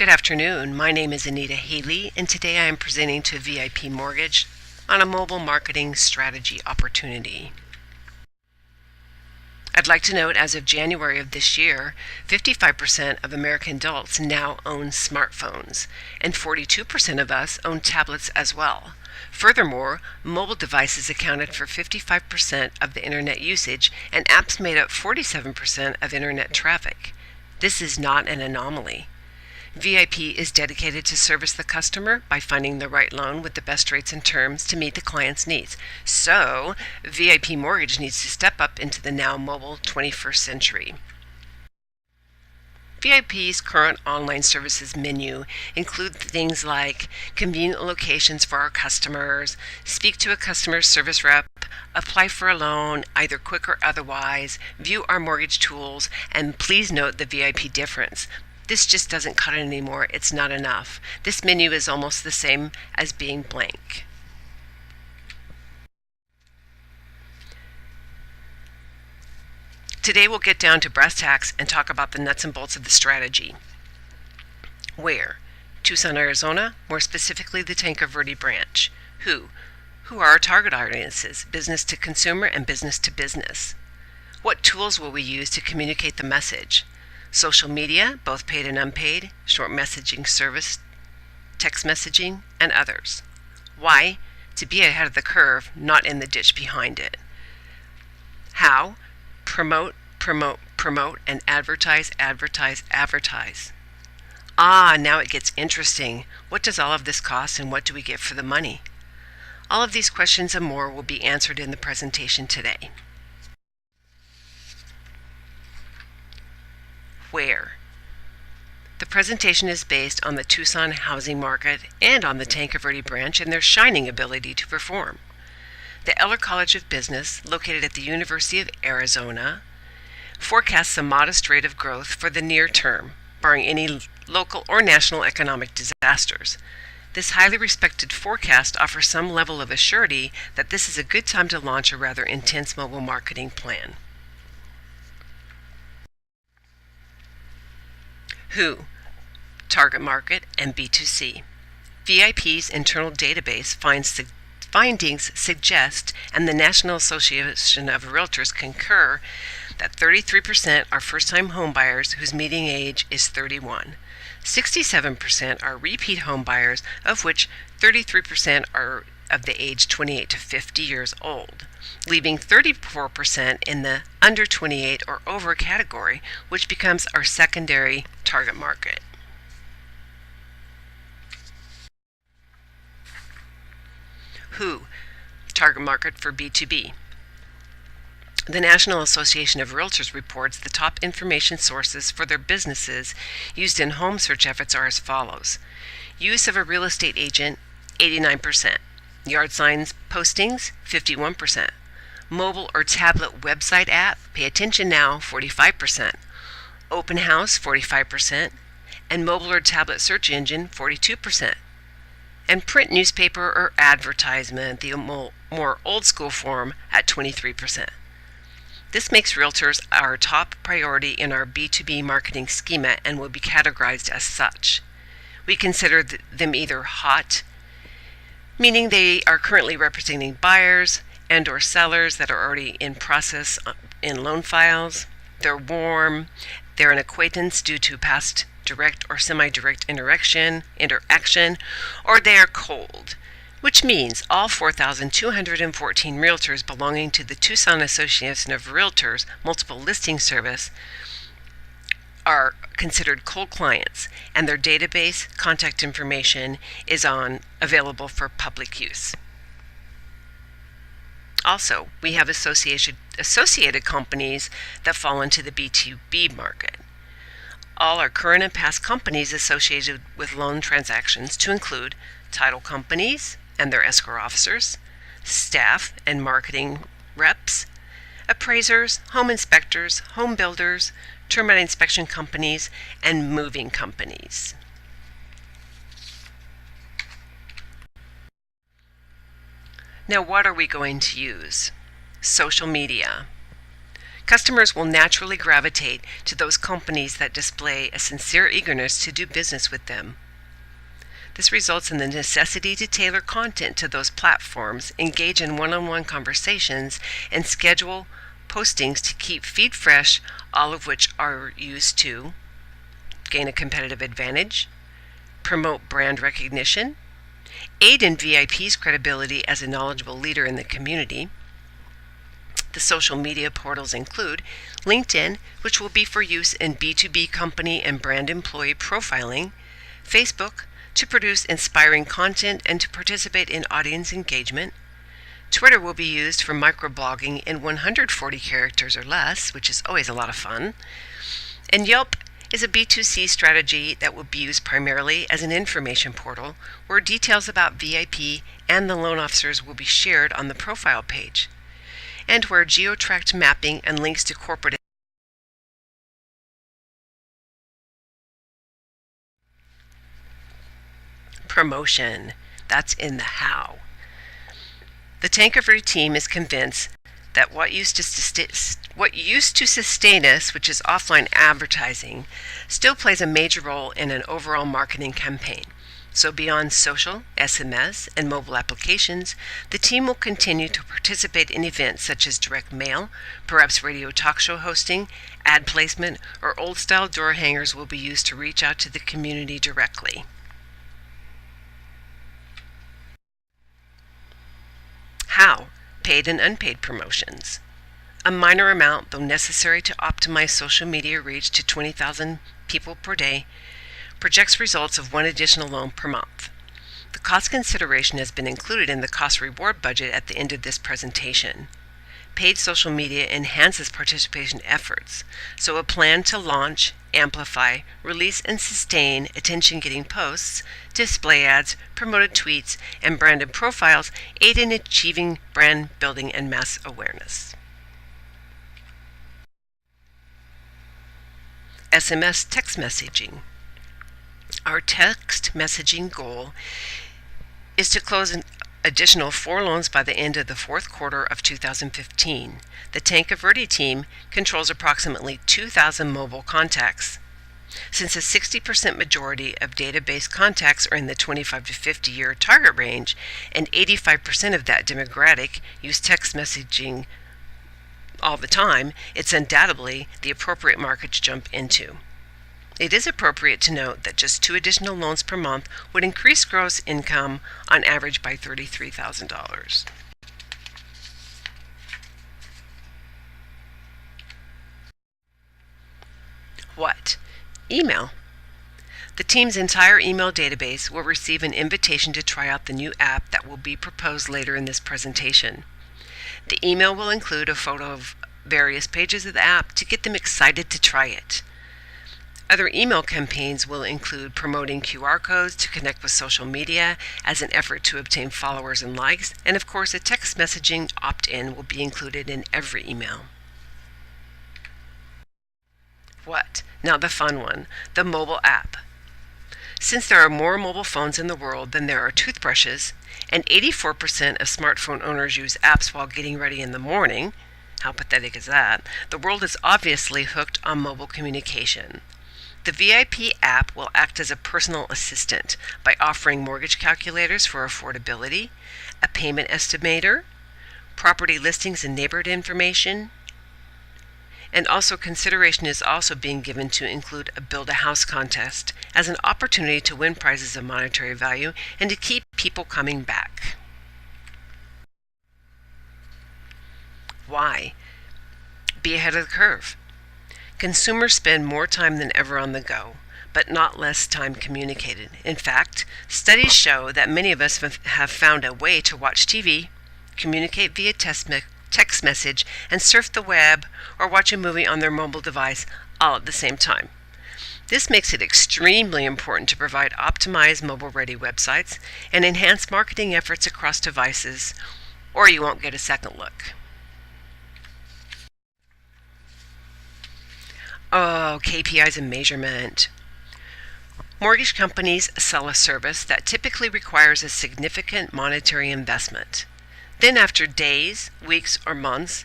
Good afternoon. My name is Anita Haley, and today I am presenting to VIP Mortgage on a mobile marketing strategy opportunity. I'd like to note, as of January of this year, 55% of American adults now own smartphones, and 42% of us own tablets as well. Furthermore, mobile devices accounted for 55% of the internet usage, and apps made up 47% of internet traffic. This is not an anomaly. VIP is dedicated to service the customer by finding the right loan with the best rates and terms to meet the client's needs. So, VIP Mortgage needs to step up into the now mobile 21st century. VIP's current online services menu include things like convenient locations for our customers, speak to a customer service rep, apply for a loan, either quick or otherwise, view our mortgage tools, and please note the VIP difference. This just doesn't cut it anymore. It's not enough. This menu is almost the same as being blank. Today we'll get down to brass tacks and talk about the nuts and bolts of the strategy. Where? Tucson, Arizona, more specifically the Tanque Verde branch. Who? Who are our target audiences? Business to consumer and business to business. What tools will we use to communicate the message? Social media, both paid and unpaid, short messaging service, text messaging, and others. Why? To be ahead of the curve, not in the ditch behind it. How? Promote, promote, promote, and advertise, advertise, advertise. Now it gets interesting. What does all of this cost, and what do we get for the money? All of these questions and more will be answered in the presentation today. Where? The presentation is based on the Tucson housing market and on the Tanque Verde branch and their shining ability to perform. The Eller College of Business, located at the University of Arizona, forecasts a modest rate of growth for the near term, barring any local or national economic disasters. This highly respected forecast offers some level of assurity that this is a good time to launch a rather intense mobile marketing plan. Who? Target market and B2C. VIP's internal database findings suggest, and the National Association of Realtors concur, that 33% are first-time homebuyers whose median age is 31. 67% are repeat homebuyers, of which 33% are of the age 28 to 50 years old, leaving 34% in the under 28 or over category, which becomes our secondary target market. Who? Target market for B2B. The National Association of Realtors reports the top information sources for their businesses used in home search efforts are as follows. Use of a real estate agent, 89%. Yard signs postings, 51%. Mobile or tablet website app, pay attention now, 45%. Open house, 45%. And mobile or tablet search engine, 42%. And print newspaper or advertisement, the more old school form, at 23%. This makes realtors our top priority in our B2B marketing schema and will be categorized as such. We consider them either hot, meaning they are currently representing buyers and or sellers that are already in process in loan files. They're warm, they're an acquaintance due to past direct or semi-direct interaction, or they are cold, which means all 4,214 realtors belonging to the Tucson Association of Realtors multiple listing service are considered cold clients, and their database contact information is available for public use. Also, we have associated companies that fall into the B2B market. All are current and past companies associated with loan transactions, to include title companies and their escrow officers, staff and marketing reps, appraisers, home inspectors, home builders, termite inspection companies, and moving companies. Now, what are we going to use? Social media. Customers will naturally gravitate to those companies that display a sincere eagerness to do business with them. This results in the necessity to tailor content to those platforms, engage in one-on-one conversations, and schedule postings to keep feed fresh, all of which are used to gain a competitive advantage, promote brand recognition, aid in VIP's credibility as a knowledgeable leader in the community. The social media portals include LinkedIn, which will be for use in B2B company and brand employee profiling, Facebook, to produce inspiring content and to participate in audience engagement. Twitter will be used for microblogging in 140 characters or less, which is always a lot of fun. And Yelp is a B2C strategy that will be used primarily as an information portal where details about VIP and the loan officers will be shared on the profile page, and where geo-tracked mapping and links to corporate promotion. That's in the how. The Tankerville team is convinced that what used to sustain us, which is offline advertising, still plays a major role in an overall marketing campaign. So beyond social, SMS, and mobile applications, the team will continue to participate in events such as direct mail, perhaps radio talk show hosting, ad placement, or old-style door hangers will be used to reach out to the community directly. How? Paid and unpaid promotions. A minor amount, though necessary to optimize social media reach to 20,000 people per day, projects results of one additional loan per month. The cost consideration has been included in the cost-reward budget at the end of this presentation. Paid social media enhances participation efforts, so a plan to launch, amplify, release, and sustain attention-getting posts, display ads, promoted tweets, and branded profiles aid in achieving brand building and mass awareness. SMS text messaging. Our text messaging goal is to close an additional 4 loans by the end of the fourth quarter of 2015. The Tankerville team controls approximately 2,000 mobile contacts. Since a 60% majority of database contacts are in the 25 to 50 year target range, and 85% of that demographic use text messaging all the time, it's undoubtedly the appropriate market to jump into. It is appropriate to note that just 2 additional loans per month would increase gross income on average by $33,000. What? Email. The team's entire email database will receive an invitation to try out the new app that will be proposed later in this presentation. The email will include a photo of various pages of the app to get them excited to try it. Other email campaigns will include promoting QR codes to connect with social media as an effort to obtain followers and likes, and of course a text messaging opt-in will be included in every email. What? Now the fun one, the mobile app. Since there are more mobile phones in the world than there are toothbrushes, and 84% of smartphone owners use apps while getting ready in the morning, how pathetic is that? The world is obviously hooked on mobile communication. The VIP app will act as a personal assistant by offering mortgage calculators for affordability, a payment estimator, property listings and neighborhood information, and also consideration is also being given to include a Build-A-House contest as an opportunity to win prizes of monetary value and to keep people coming back. Why? Be ahead of the curve. Consumers spend more time than ever on the go, but not less time communicated. In fact, studies show that many of us have found a way to watch TV, communicate via text message, and surf the web or watch a movie on their mobile device all at the same time. This makes it extremely important to provide optimized mobile-ready websites and enhance marketing efforts across devices, or you won't get a second look. Oh, KPIs and measurement. Mortgage companies sell a service that typically requires a significant monetary investment. Then after days, weeks, or months,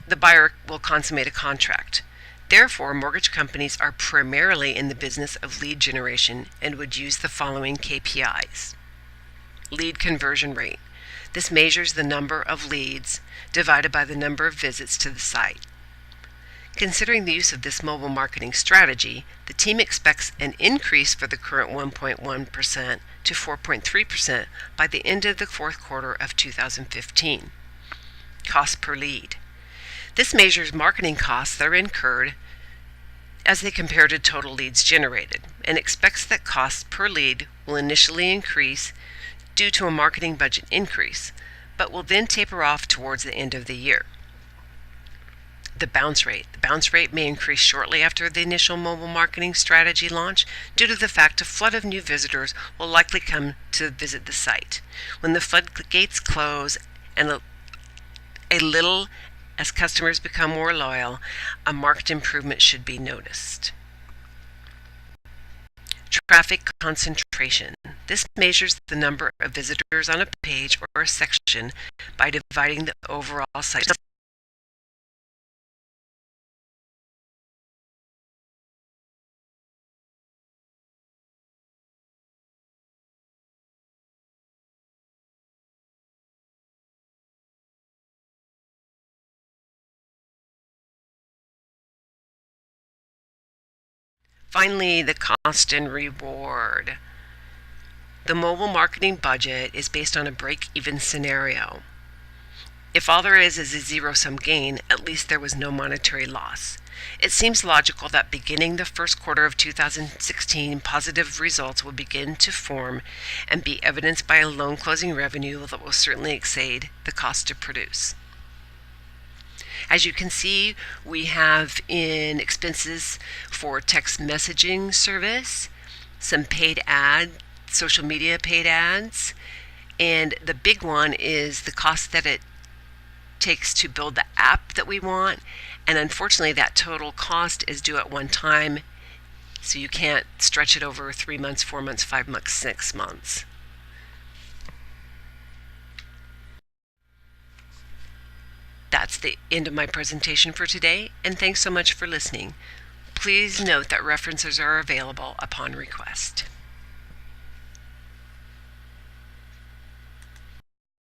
the buyer will consummate a contract. Therefore, mortgage companies are primarily in the business of lead generation and would use the following KPIs. Lead conversion rate. This measures the number of leads divided by the number of visits to the site. Considering the use of this mobile marketing strategy, the team expects an increase for the current 1.1% to 4.3% by the end of the fourth quarter of 2015. Cost per lead. This measures marketing costs that are incurred as they compare to total leads generated, and expects that costs per lead will initially increase due to a marketing budget increase, but will then taper off towards the end of the year. The bounce rate. The bounce rate may increase shortly after the initial mobile marketing strategy launch due to the fact a flood of new visitors will likely come to visit the site. When the floodgates close and a little as customers become more loyal, a marked improvement should be noticed. Traffic concentration. This measures the number of visitors on a page or a section by dividing the overall site. Finally, the cost and reward. The mobile marketing budget is based on a break-even scenario. If all there is a zero-sum gain, at least there was no monetary loss. It seems logical that beginning the first quarter of 2016, positive results will begin to form and be evidenced by a loan closing revenue that will certainly exceed the cost to produce. As you can see, we have in expenses for text messaging service, some paid ads, social media paid ads, and the big one is the cost that it takes to build the app that we want. And unfortunately, that total cost is due at one time, so you can't stretch it over 3 months, 4 months, 5 months, 6 months. That's the end of my presentation for today, and thanks so much for listening. Please note that references are available upon request.